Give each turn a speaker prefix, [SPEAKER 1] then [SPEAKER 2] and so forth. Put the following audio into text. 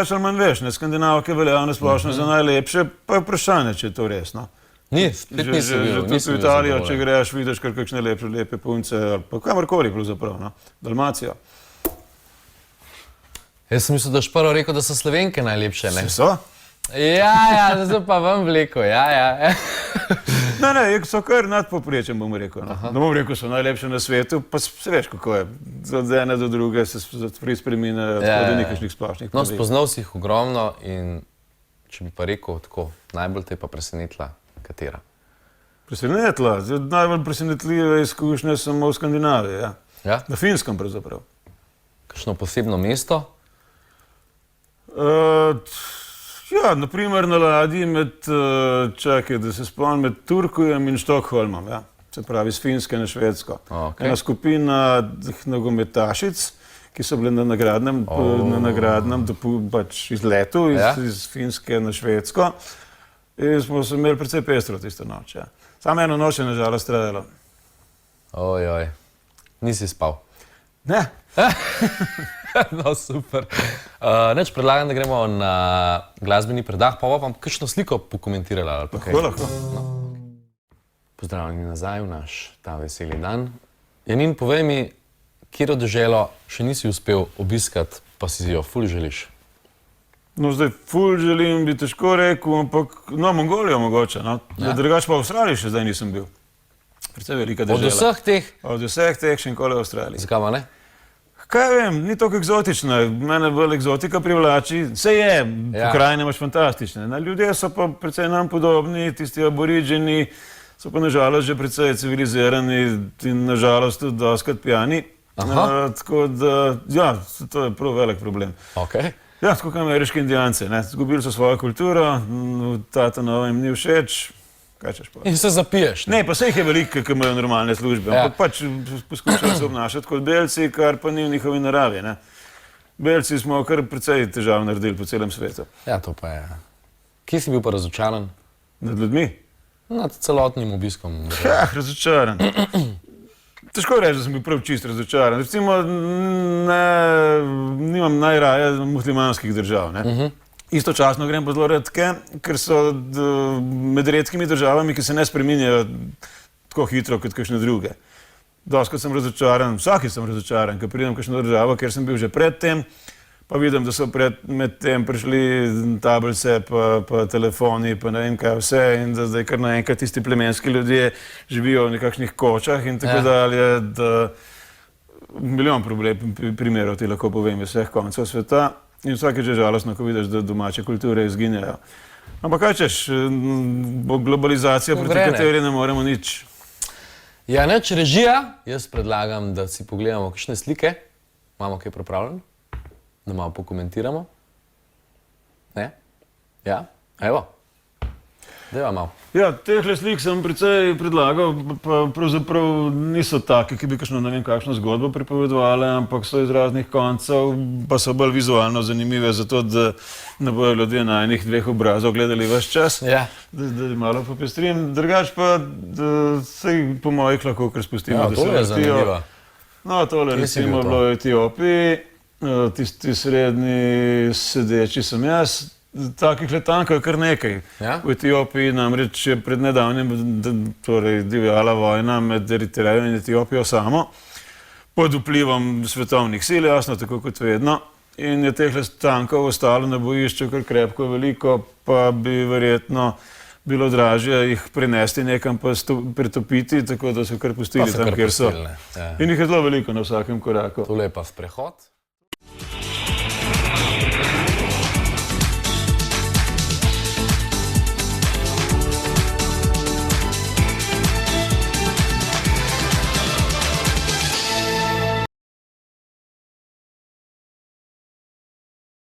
[SPEAKER 1] več ali manj veš, ne, Skandinavke veljajo na splošno za najlepše, pa je vprašanje, če je to res, no.
[SPEAKER 2] Ni, spet nisem bil.
[SPEAKER 1] Že tudi v Italijo, če greš, vidiš kar kakšne lepe punce, ali pa kamorkoli pravzaprav, no. Dalmacija.
[SPEAKER 2] Jaz sem mislil, da boš prvo rekel, da so Slovenke najlepše, ne?
[SPEAKER 1] So?
[SPEAKER 2] Ja, zdaj pa vam vleko, ja.
[SPEAKER 1] Ne, so kar nadpoprečen, bom rekel. No. Da bom rekel, so najlepše na svetu, pa se veš, kako je. Od ene do druge se spreminjajo do nekakšnih splošnih.
[SPEAKER 2] No, spoznal si jih ogromno in če bi pa rekel tako, najbolj te je pa presenetila katera?
[SPEAKER 1] Presenetila? Najbolj presenetljive izkušnje samo v Skandinaviji, ja.
[SPEAKER 2] Ja?
[SPEAKER 1] Na Finskem pravzaprav.
[SPEAKER 2] Kakšno posebno mesto?
[SPEAKER 1] Ja, naprimer na ladji čakaj, da se spomnim, med Turkujem in Štokholmom, ja. Se pravi, z Finske na Švedsko.
[SPEAKER 2] Okay.
[SPEAKER 1] Ena skupina nogometašic, ki so bile na nagradnem pač izletu iz Finske na Švedsko. In smo se imeli precej pestro tisto noč, ja. Samo eno noč je nažalost trajalo.
[SPEAKER 2] Ojoj, nisi spal?
[SPEAKER 1] Ne.
[SPEAKER 2] No, super. Neč predlagam, da gremo na glasbeni predah, pa vam kakšno sliko pokomentirala ali pa kaj?
[SPEAKER 1] Lahko.
[SPEAKER 2] No. Pozdravljeni nazaj v naš ta veseli dan. Janin, povej mi, katero deželo še nisi uspel obiskati, pa si jo ful želiš?
[SPEAKER 1] No, zdaj ful želim, bi težko rekel, ampak, no, Mongolijo mogoče, no. Drugač pa v Avstraliji še zdaj nisem bil. Precej velika dežela.
[SPEAKER 2] Od vseh teh?
[SPEAKER 1] Od vseh teh še nikoli v Avstraliji.
[SPEAKER 2] Zakaj pa ne?
[SPEAKER 1] Kaj vem, ni toliko eksotično, mene bolj eksotika privlači, vse je, pokrajine imaš fantastične, ljudje so pa precej nam podobni, tisti aboriđeni so pa nažalost že precej civilizirani in nažalost tudi doskrat pijani, tako da, ja, to je prav velik problem. Ja, tako kot ameriški indijance, zgubili so svojo kulturo, tata nova jim ni všeč.
[SPEAKER 2] In se zapiješ.
[SPEAKER 1] Ne, pa se jih je veliko, ki imajo normalne službe, ampak pač poskušajo se obnašati kot belci, kar pa ni v njihovi naravi. Belci smo kar precej težav naredili po celem svetu.
[SPEAKER 2] Ja, to pa je. Kje si bil pa razočaran?
[SPEAKER 1] Nad ljudmi?
[SPEAKER 2] Nad celotnim obiskom.
[SPEAKER 1] Ja, razočaran. Težko reči, da sem bil prav čist razočaran. Recimo, nimam najraje muslimanskih držav, Istočasno grem pa zelo redke, ker so med redkimi državami, ki se ne spreminjajo tako hitro kot kakšne druge. Doskrat sem razočaran, vsakič sem razočaran, ko pridem v kakšno državo, kjer sem bil že predtem, pa vidim, da so med tem prišli tablice, pa telefoni, pa ne vem kaj vse, in da zdaj kar naenkrat tisti plemenski ljudje živijo v nekakšnih kočah in tako dalje, da milijon primerov ti lahko povem iz vseh koncev sveta. In vsakeč je žalostno, ko vidiš, da domače kulture izginjajo. Ampak kaj češ, globalizacija, proti kateri ne moremo nič.
[SPEAKER 2] Ja, neč režija, jaz predlagam, da si pogledamo kakšne slike. Imamo kaj pripravljeno? Da malo pokomentiramo? Ne? Ja? Evo. Dajva malo.
[SPEAKER 1] Ja, tehle slik sem precej predlagal, pa pravzaprav niso take, ki bi kakšno ne vem kakšno zgodbo pripovedovali, ampak so iz raznih koncev, pa so bolj vizualno zanimive, zato da ne bojo ljudje na enih dveh obrazov gledali ves čas, da malo popestrim. Drugač pa se po mojih lahko kar spustimo,
[SPEAKER 2] da se vrstijo.
[SPEAKER 1] No, tole recimo bilo v Etiopiji, tisti srednji sedeči sem jaz. Takih letankov je kar nekaj. V Etiopiji namreč je pred nedavnim divjala vojna med Eritrejo in Etiopijo samo, pod vplivom svetovnih sil, jasno, tako kot vedno. In je teh letankov ostalo na bojišču kar krepko veliko, pa bi verjetno bilo dražje jih prenesti nekam pa pretopiti, tako da so kar pustili tam, kjer so. In jih je zelo veliko na vsakem koraku.
[SPEAKER 2] Tole je pa sprehod.